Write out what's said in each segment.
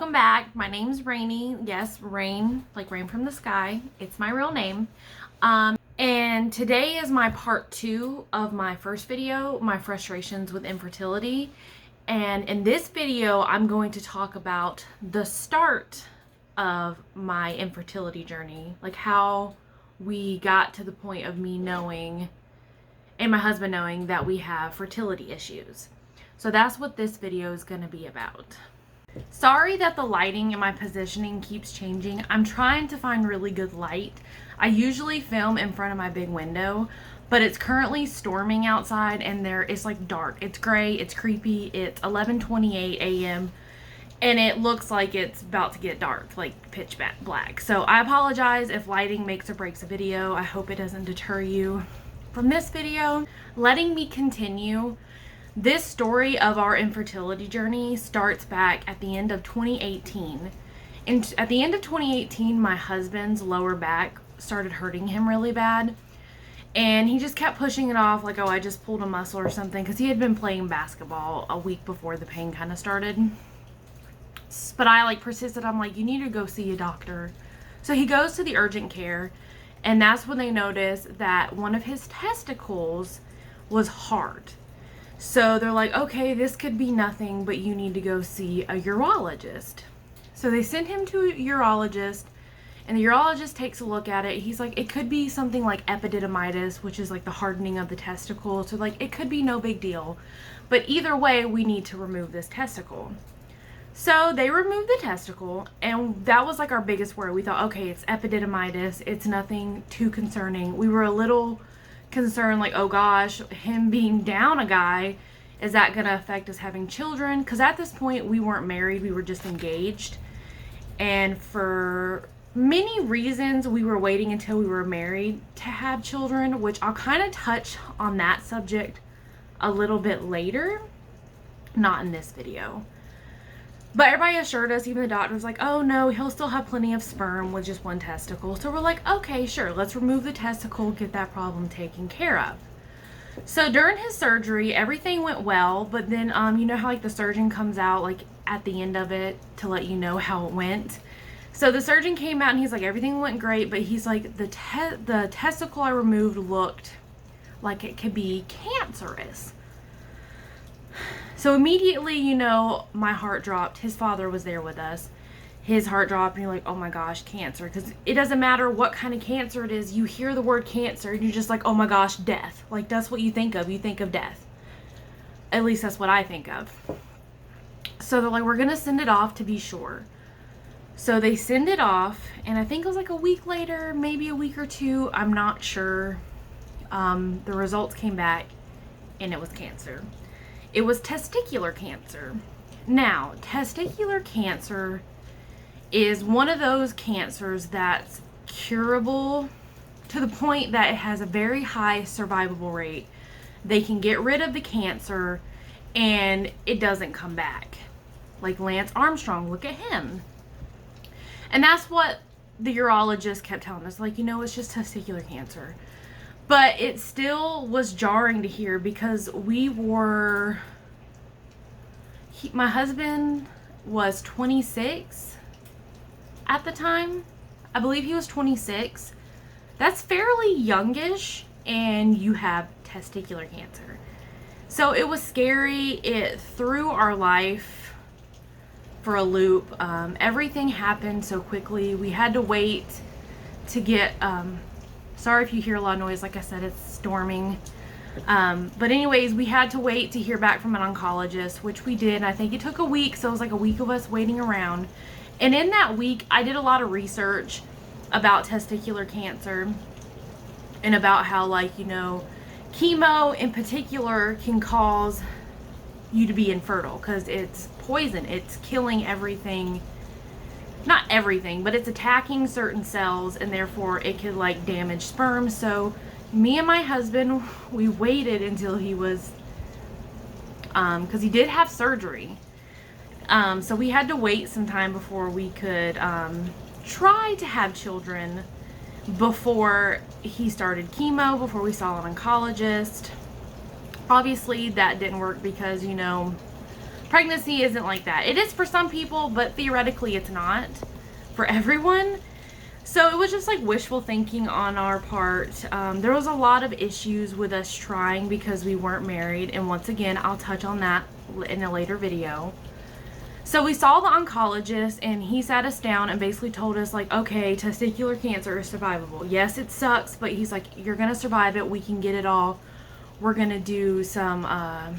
Welcome back. My name's Rainy. Yes, rain, like rain from the sky. It's my real name. And today is my part 2 of my first video, my frustrations with infertility. And in this video, I'm going to talk about the start of my infertility journey, like how we got to the point of me knowing and my husband knowing that we have fertility issues. So that's what this video is going to be about. Sorry that the lighting and my positioning keeps changing. I'm trying to find really good light. I usually film in front of my big window, but it's currently storming outside and it's like dark. It's gray, it's creepy. It's 11:28 a.m. and it looks like it's about to get dark, like pitch black. So I apologize if lighting makes or breaks a video. I hope it doesn't deter you from this video. Letting me continue. This story of our infertility journey starts back at the end of 2018. And at the end of 2018, my husband's lower back started hurting him really bad. And he just kept pushing it off like, oh, I just pulled a muscle or something, because he had been playing basketball a week before the pain kind of started. But I persisted. I'm like, you need to go see a doctor. So he goes to the urgent care, and that's when they notice that one of his testicles was hard. So they're like, okay, this could be nothing, but you need to go see a urologist. So they send him to a urologist, and the urologist takes a look at it. He's like, it could be something like epididymitis, which is like the hardening of the testicle. So it could be no big deal. But either way, we need to remove this testicle. So they removed the testicle, and that was like our biggest worry. We thought, okay, it's epididymitis. It's nothing too concerning. We were a little concerned, like, oh gosh, him being down a guy, is that going to affect us having children? Because at this point, we weren't married. We were just engaged. And for many reasons, we were waiting until we were married to have children, which I'll kind of touch on that subject a little bit later. Not in this video. But everybody assured us, even the doctor was like, oh no, he'll still have plenty of sperm with just one testicle. So we're like, okay, sure, let's remove the testicle, get that problem taken care of. So during his surgery, everything went well, but then you know how like the surgeon comes out like at the end of it to let you know how it went. So the surgeon came out and he's like, everything went great, but he's like, the testicle I removed looked like it could be cancerous. So immediately, you know, my heart dropped. His father was there with us. His heart dropped, and you're like, oh my gosh, cancer. Because it doesn't matter what kind of cancer it is. You hear the word cancer, and you're just like, oh my gosh, death. Like, that's what you think of. You think of death. At least that's what I think of. So they're like, we're going to send it off to be sure. So they send it off, and I think it was like a week later, maybe a week or two. I'm not sure. The results came back, and it was cancer. It was testicular cancer. Now, testicular cancer is one of those cancers that's curable to the point that it has a very high survivable rate. They can get rid of the cancer and it doesn't come back. Like Lance Armstrong, look at him. And that's what the urologist kept telling us. Like, you know, it's just testicular cancer. But it still was jarring to hear because my husband was 26 at the time. I believe he was 26. That's fairly youngish, and you have testicular cancer. So it was scary. It threw our life for a loop. Everything happened so quickly. We had to wait to get... sorry if you hear a lot of noise. Like I said, it's storming. But anyways, we had to wait to hear back from an oncologist, which we did. I think it took a week, so it was like a week of us waiting around. And in that week, I did a lot of research about testicular cancer and about how, like, you know, chemo in particular can cause you to be infertile because it's poison. It's killing everything. Not everything, but it's attacking certain cells, and therefore it could like damage sperm. So me and my husband, we waited until he was, because he did have surgery. So we had to wait some time before we could try to have children before he started chemo, before we saw an oncologist. Obviously that didn't work because, you know, pregnancy isn't like that. It is for some people, but theoretically it's not for everyone. So it was just like wishful thinking on our part. There was a lot of issues with us trying because we weren't married, and once again I'll touch on that in a later video. So we saw the oncologist, and he sat us down and basically told us, like, okay, testicular cancer is survivable. Yes, it sucks, but he's like, you're gonna survive it. We can get it all. We're gonna do some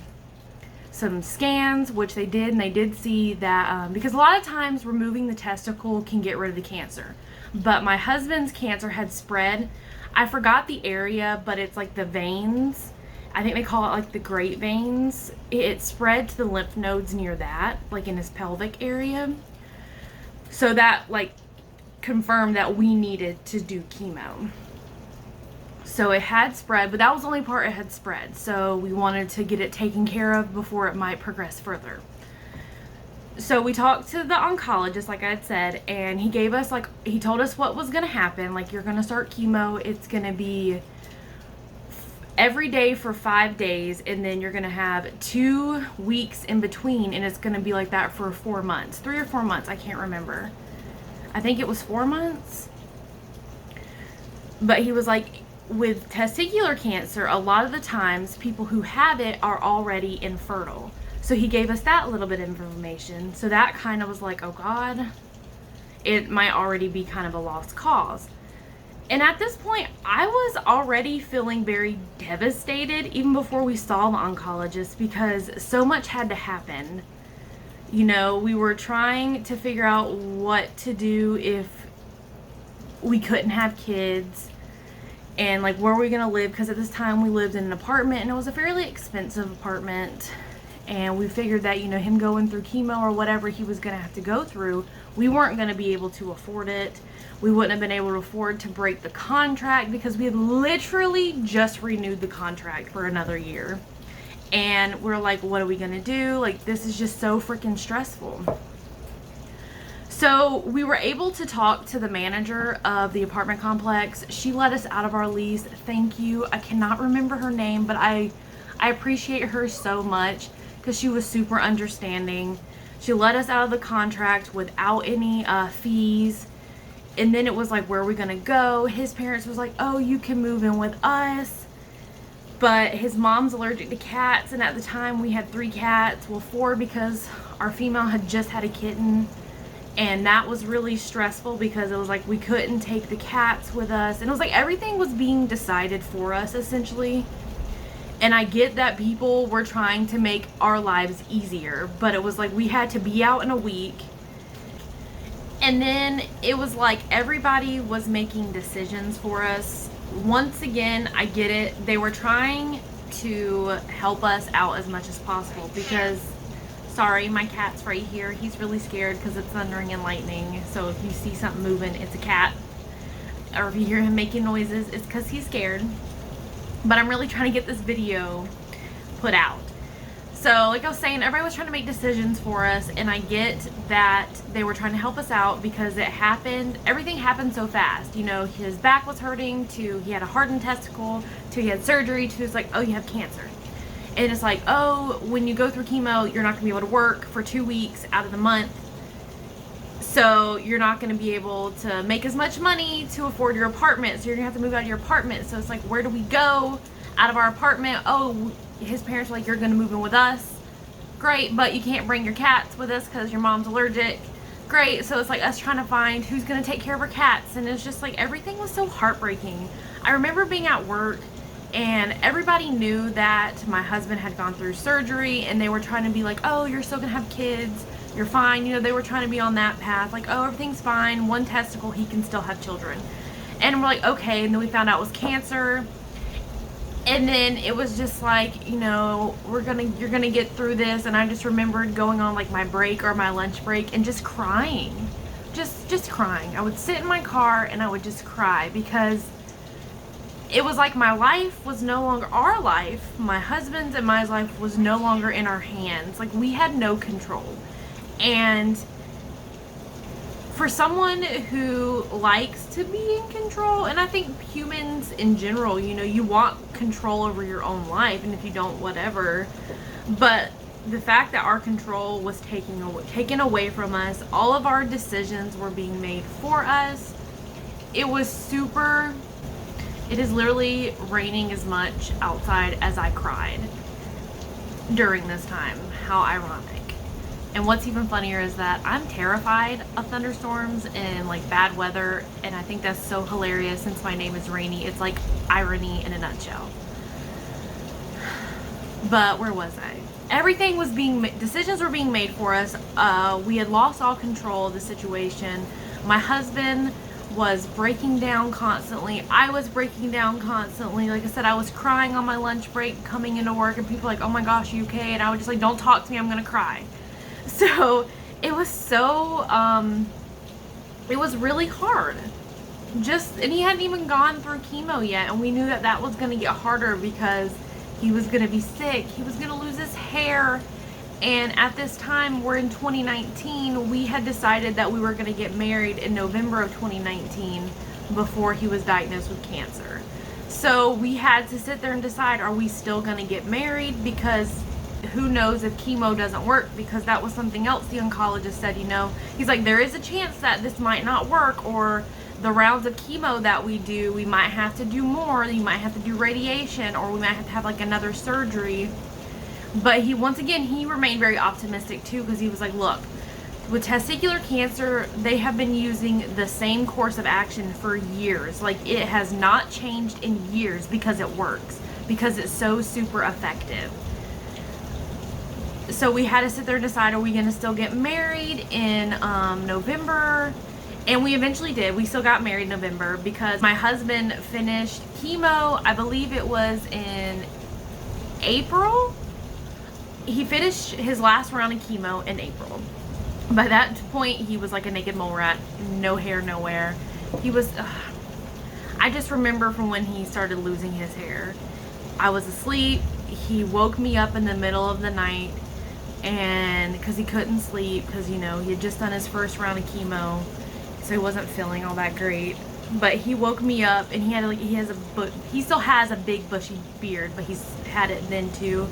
scans, which they did, and they did see that because a lot of times removing the testicle can get rid of the cancer. But my husband's cancer had spread. I forgot the area, but it's like the veins. I think they call it like the great veins. It spread to the lymph nodes near that, like in his pelvic area. So that like confirmed that we needed to do chemo. So it had spread, but that was the only part it had spread. So we wanted to get it taken care of before it might progress further. So we talked to the oncologist, like I had said, and he gave us, like, he told us what was going to happen. Like, you're going to start chemo. It's going to be every day for 5 days, and then you're going to have 2 weeks in between, and it's going to be like that for 4 months. 3 or 4 months, I can't remember. I think it was 4 months. But he was like, with testicular cancer, a lot of the times people who have it are already infertile. So he gave us that little bit of information. So that kind of was like, oh God, it might already be kind of a lost cause. And at this point, I was already feeling very devastated even before we saw the oncologist, because so much had to happen. You know, we were trying to figure out what to do if we couldn't have kids, and like where were we gonna live, because at this time we lived in an apartment, and it was a fairly expensive apartment. And we figured that, you know, him going through chemo or whatever he was going to have to go through, we weren't going to be able to afford it. We wouldn't have been able to afford to break the contract, because we had literally just renewed the contract for another year. And we're like, what are we going to do? Like, this is just so freaking stressful. So we were able to talk to the manager of the apartment complex. She let us out of our lease. Thank you. I cannot remember her name, but I appreciate her so much, because she was super understanding. She let us out of the contract without any fees. And then it was like, where are we gonna go? His parents was like, oh, you can move in with us. But his mom's allergic to cats, and at the time we had 3 cats. Well, 4, because our female had just had a kitten. And that was really stressful, because it was like we couldn't take the cats with us. And it was like everything was being decided for us, essentially. And I get that people were trying to make our lives easier, but it was like we had to be out in a week. And then it was like everybody was making decisions for us. Once again, I get it. They were trying to help us out as much as possible, because, sorry, my cat's right here. He's really scared because it's thundering and lightning. So if you see something moving, it's a cat. Or if you hear him making noises, it's because he's scared. But I'm really trying to get this video put out. So like I was saying, everybody was trying to make decisions for us, and I get that they were trying to help us out because it happened, everything happened so fast. You know, his back was hurting, to he had a hardened testicle, to he had surgery, to it's like, oh, you have cancer. And it's like, oh, when you go through chemo, you're not gonna be able to work for 2 weeks out of the month. So you're not going to be able to make as much money to afford your apartment. So you're going to have to move out of your apartment. So it's like, where do we go out of our apartment? Oh, his parents were like, you're going to move in with us. Great, but you can't bring your cats with us because your mom's allergic. Great, so it's like us trying to find who's going to take care of our cats. And it's just like, everything was so heartbreaking. I remember being at work, and everybody knew that my husband had gone through surgery, and they were trying to be like, oh, you're still going to have kids. You're fine. You know, they were trying to be on that path. Like, oh, everything's fine. 1 testicle, he can still have children. And we're like, okay. And then we found out it was cancer. And then it was just like, you know, you're gonna get through this. And I just remembered going on like my break or my lunch break and just crying. Just crying. I would sit in my car and I would just cry, because it was like my life was no longer our life. My husband's and my life was no longer in our hands. Like, we had no control. And for someone who likes to be in control, and I think humans in general, you know, you want control over your own life, and if you don't, whatever. But the fact that our control was taken away from us, all of our decisions were being made for us. It was super. It is literally raining as much outside as I cried during this time. How ironic. And what's even funnier is that I'm terrified of thunderstorms and like bad weather, and I think that's so hilarious since my name is Rainy. It's like irony in a nutshell. But where was I? Everything was decisions were being made for us. We had lost all control of the situation. My husband was breaking down constantly. I was breaking down constantly. Like I said, I was crying on my lunch break coming into work, and people were like, oh my gosh, you okay? And I was just like, don't talk to me, I'm gonna cry. So it was so, it was really hard. And he hadn't even gone through chemo yet, and we knew that that was gonna get harder because he was gonna be sick, he was gonna lose his hair. And at this time, we're in 2019, we had decided that we were gonna get married in November of 2019 before he was diagnosed with cancer. So we had to sit there and decide, are we still gonna get married? Because who knows if chemo doesn't work, because that was something else the oncologist said, you know. He's like, there is a chance that this might not work, or the rounds of chemo that we do, we might have to do more, you might have to do radiation, or we might have to have like another surgery. But once again, he remained very optimistic too, because he was like, look, with testicular cancer, they have been using the same course of action for years. Like, it has not changed in years because it works, because it's so super effective. So we had to sit there and decide, are we going to still get married in November? And we eventually did. We still got married in November because my husband finished chemo, I believe it was in April. He finished his last round of chemo in April. By that point, he was like a naked mole rat, no hair, nowhere. He was, I just remember from when he started losing his hair. I was asleep. He woke me up in the middle of the night, and because he couldn't sleep, because, you know, he had just done his first round of chemo, so he wasn't feeling all that great. But he woke me up, and he still has a big bushy beard, but he's had it then too.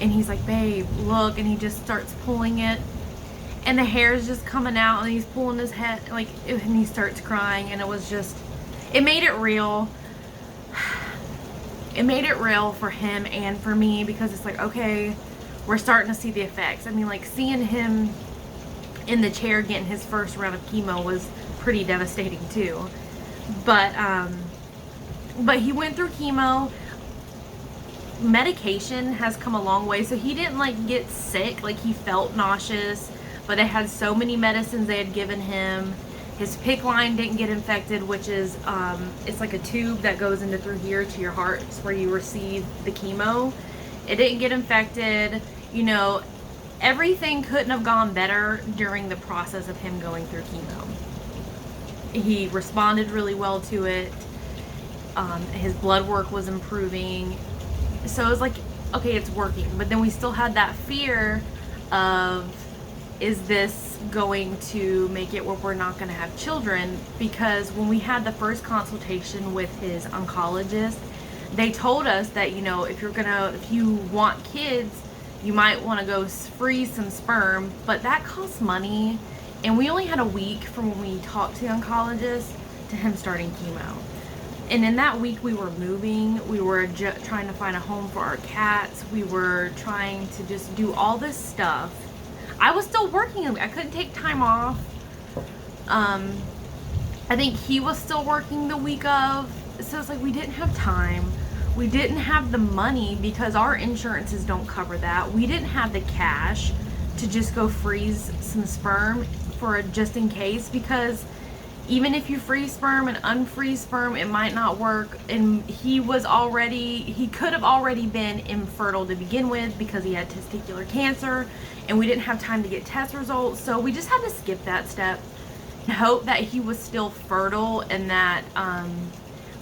And he's like, babe, look, and he just starts pulling it, and the hair is just coming out, and he's pulling his head, like, and he starts crying, and it was just, it made it real. It made it real for him and for me, because it's like, okay, we're starting to see the effects. I mean, like, seeing him in the chair getting his first round of chemo was pretty devastating too. But he went through chemo. Medication has come a long way, so he didn't like get sick. Like, he felt nauseous, but they had so many medicines they had given him. His PICC line didn't get infected, which is it's like a tube that goes into through here to your heart. It's where you receive the chemo. It didn't get infected. You know, everything couldn't have gone better during the process of him going through chemo. He responded really well to it. His blood work was improving. So it was like, okay, it's working. But then we still had that fear of, is this going to make it where we're not going to have children? Because when we had the first consultation with his oncologist, they told us that, you know, if you want kids, you might want to go freeze some sperm, but that costs money. And we only had a week from when we talked to the oncologist to him starting chemo. And in that week, we were moving. We were trying to find a home for our cats. We were trying to just do all this stuff. I was still working. I couldn't take time off. I think he was still working the week of. So it's like we didn't have time. We didn't have the money because our insurances don't cover that. We didn't have the cash to just go freeze some sperm for just in case, because even if you freeze sperm and unfreeze sperm, it might not work. And he could have already been infertile to begin with because he had testicular cancer, and we didn't have time to get test results. So we just had to skip that step and hope that he was still fertile and that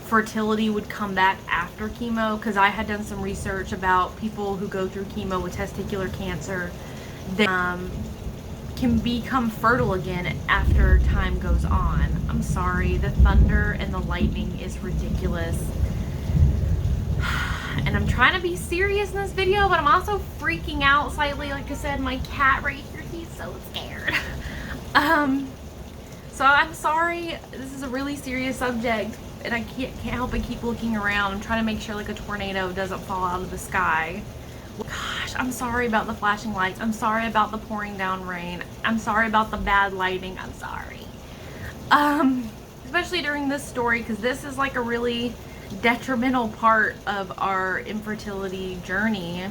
fertility would come back after chemo, because I had done some research about people who go through chemo with testicular cancer. They can become fertile again after time goes on. I'm sorry, the thunder and the lightning is ridiculous. And I'm trying to be serious in this video, but I'm also freaking out slightly. Like I said, my cat right here, he's so scared. So I'm sorry, this is a really serious subject, and I can't help but keep looking around. I'm trying to make sure like a tornado doesn't fall out of the sky. Gosh, I'm sorry about the flashing lights. I'm sorry about the pouring down rain. I'm sorry about the bad lighting. I'm sorry. Especially during this story, because this is like a really detrimental part of our infertility journey,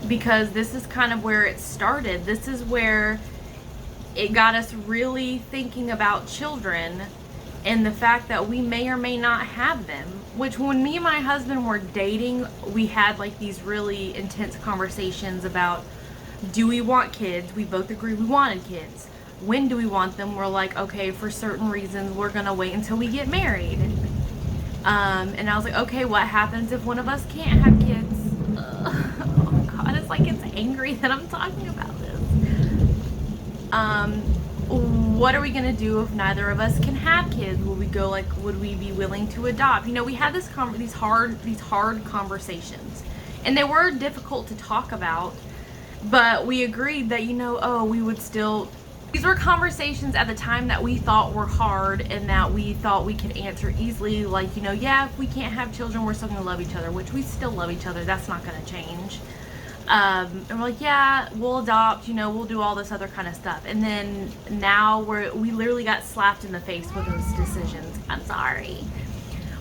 because this is kind of where it started. This is where it got us really thinking about children and the fact that we may or may not have them. Which, when me and my husband were dating, we had like these really intense conversations about, do we want kids? We both agreed we wanted kids. When do we want them? We're like, okay, for certain reasons we're gonna wait until we get married. And I was like, okay, what happens if one of us can't have kids? Oh God, it's like it's angry that I'm talking about this. What are we gonna do if neither of us can have kids? Will we go, like, would we be willing to adopt? You know, we had these hard conversations, and they were difficult to talk about, but we agreed that, you know, we would still. These were conversations at the time that we thought were hard and that we thought we could answer easily. Like, you know, yeah, if we can't have children, we're still gonna love each other, which we still love each other. That's not gonna change. And we're like, yeah, we'll adopt, you know, we'll do all this other kind of stuff. And then now we literally got slapped in the face with those decisions. I'm sorry.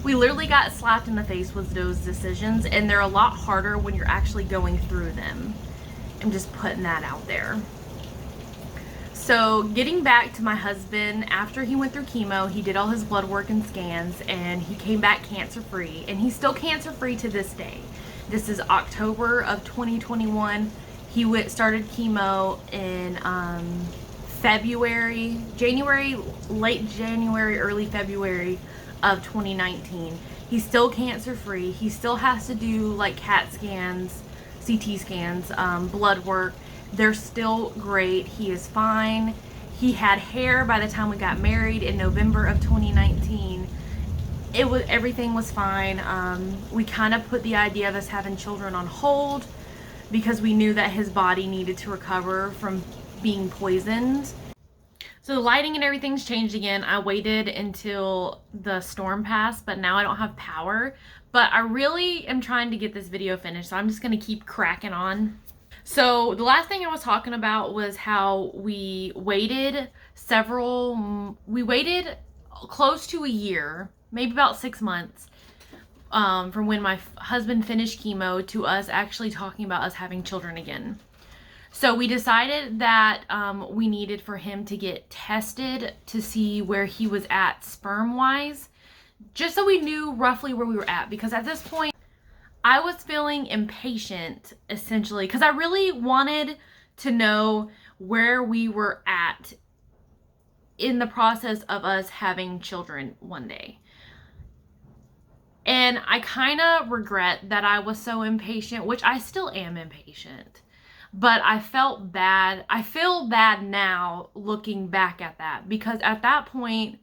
We literally got slapped in the face with those decisions, and they're a lot harder when you're actually going through them. I'm just putting that out there. So getting back to my husband, after he went through chemo, he did all his blood work and scans, and he came back cancer-free, and he's still cancer-free to this day. This is October of 2021. He started chemo in late January, early February of 2019. He's still cancer-free. He still has to do like CAT scans, CT scans, blood work. They're still great. He is fine. He had hair by the time we got married in November of 2019. Everything was fine. We kind of put the idea of us having children on hold because we knew that his body needed to recover from being poisoned. So the lighting and everything's changed again. I waited until the storm passed, but now I don't have power. But I really am trying to get this video finished, so I'm just going to keep cracking on. So the last thing I was talking about was how we waited close to a year, maybe about 6 months, from when my husband finished chemo to us actually talking about us having children again. So we decided that we needed for him to get tested to see where he was at sperm-wise, just so we knew roughly where we were at, because at this point, I was feeling impatient, essentially, because I really wanted to know where we were at in the process of us having children one day. And I kind of regret that I was so impatient, which I still am impatient. But I felt bad. I feel bad now looking back at that, because at that point,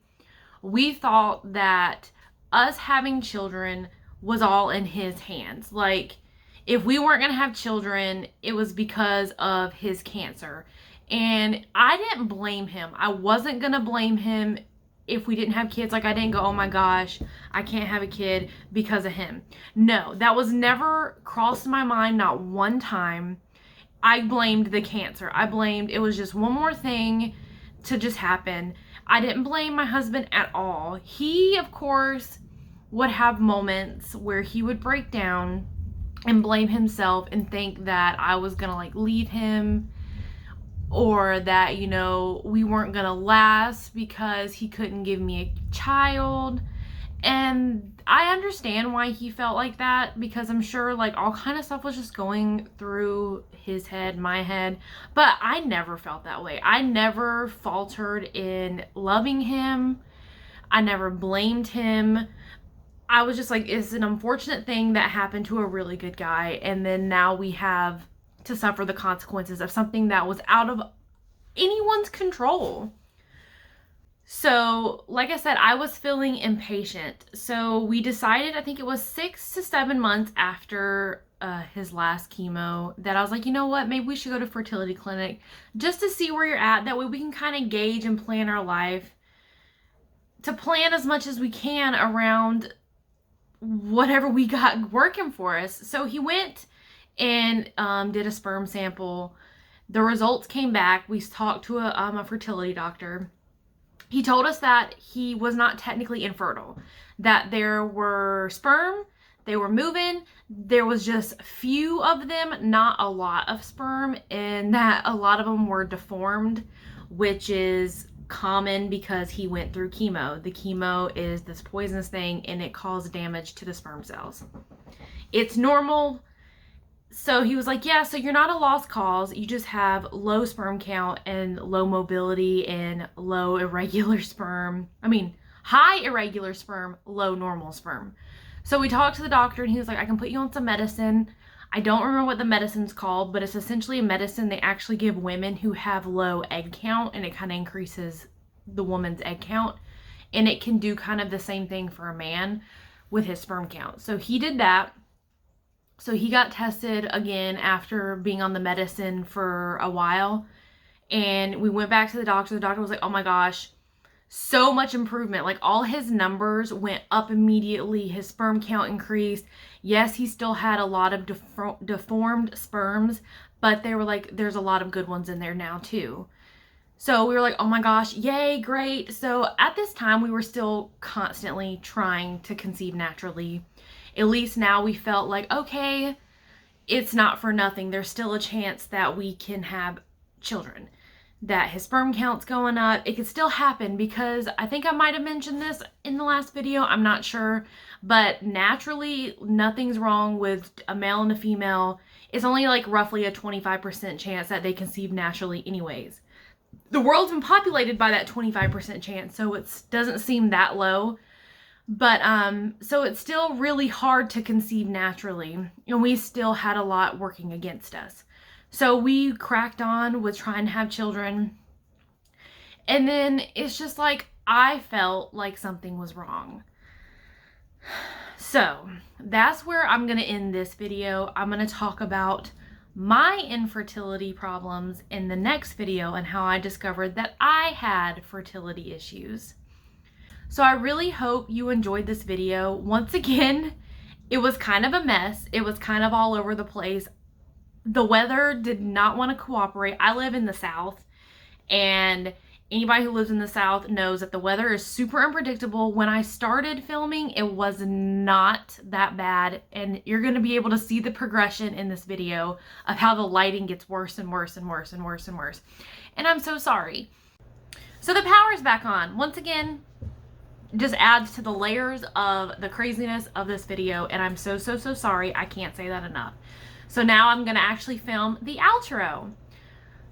we thought that us having children was all in his hands. Like, if we weren't going to have children, it was because of his cancer. And I didn't blame him. I wasn't going to blame him if we didn't have kids. Like, I didn't go, oh my gosh, I can't have a kid because of him. No, that was never crossed my mind, not one time. I blamed the cancer. It was just one more thing to just happen. I didn't blame my husband at all. He, of course, would have moments where he would break down and blame himself and think that I was gonna like leave him, or that, you know, we weren't gonna last because he couldn't give me a child. And I understand why he felt like that, because I'm sure like all kind of stuff was just going through his head, my head. But I never felt that way. I never faltered in loving him. I never blamed him. I was just like, it's an unfortunate thing that happened to a really good guy, and then now we have to suffer the consequences of something that was out of anyone's control. So, like I said, I was feeling impatient. So we decided, I think it was 6 to 7 months after his last chemo, that I was like, you know what, maybe we should go to fertility clinic just to see where you're at. That way we can kind of gauge and plan our life, to plan as much as we can around whatever we got working for us. So he went and did a sperm sample. The results came back. We talked to a fertility doctor. He told us that he was not technically infertile, that there were sperm, they were moving, there was just few of them, not a lot of sperm, and that a lot of them were deformed, which is common because he went through chemo. The chemo is this poisonous thing and it caused damage to the sperm cells. It's normal. So he was like, yeah, so you're not a lost cause. You just have low sperm count and low mobility and low irregular sperm. I mean, high irregular sperm, low normal sperm. So we talked to the doctor and he was like, I can put you on some medicine. I don't remember what the medicine's called, but it's essentially a medicine they actually give women who have low egg count, and it kind of increases the woman's egg count. And it can do kind of the same thing for a man with his sperm count. So he did that. So he got tested again after being on the medicine for a while. And we went back to the doctor. The doctor was like, oh my gosh, so much improvement. Like, all his numbers went up immediately. His sperm count increased. Yes, he still had a lot of deformed sperms, but they were like, there's a lot of good ones in there now too. So we were like, oh my gosh, yay, great. So at this time, we were still constantly trying to conceive naturally. At least now we felt like, okay, it's not for nothing. There's still a chance that we can have children, that his sperm count's going up. It could still happen, because I think I might have mentioned this in the last video. I'm not sure. But naturally, nothing's wrong with a male and a female. It's only like roughly a 25% chance that they conceive naturally anyways. The world's been populated by that 25% chance, so it doesn't seem that low. But so it's still really hard to conceive naturally, and we still had a lot working against us. So we cracked on with trying to have children. And then it's just like, I felt like something was wrong. So that's where I'm going to end this video. I'm going to talk about my infertility problems in the next video and how I discovered that I had fertility issues. So I really hope you enjoyed this video. Once again, it was kind of a mess. It was kind of all over the place. The weather did not want to cooperate. I live in the South, and anybody who lives in the South knows that the weather is super unpredictable. When I started filming, it was not that bad, and you're going to be able to see the progression in this video of how the lighting gets worse and worse and worse and worse and worse. And I'm so sorry. So the power's back on. Once again, just adds to the layers of the craziness of this video, and I'm so sorry. I can't say that enough. So now I'm going to actually film the outro.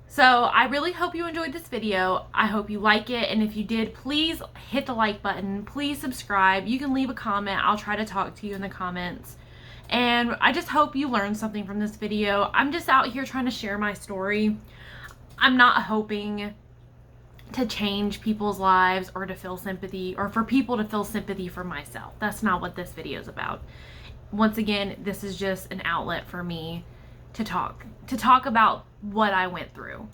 So I really hope you enjoyed this video. I hope you like it, and if you did, please hit the like button. Please subscribe. You can leave a comment. I'll try to talk to you in the comments. And I just hope you learned something from this video. I'm just out here trying to share my story. I'm not hoping to change people's lives or to feel sympathy, or for people to feel sympathy for myself. That's not what this video is about. Once again, this is just an outlet for me to talk about what I went through.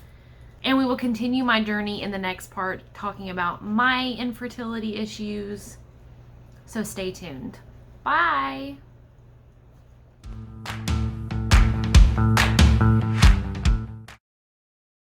And we will continue my journey in the next part, talking about my infertility issues. So stay tuned. Bye.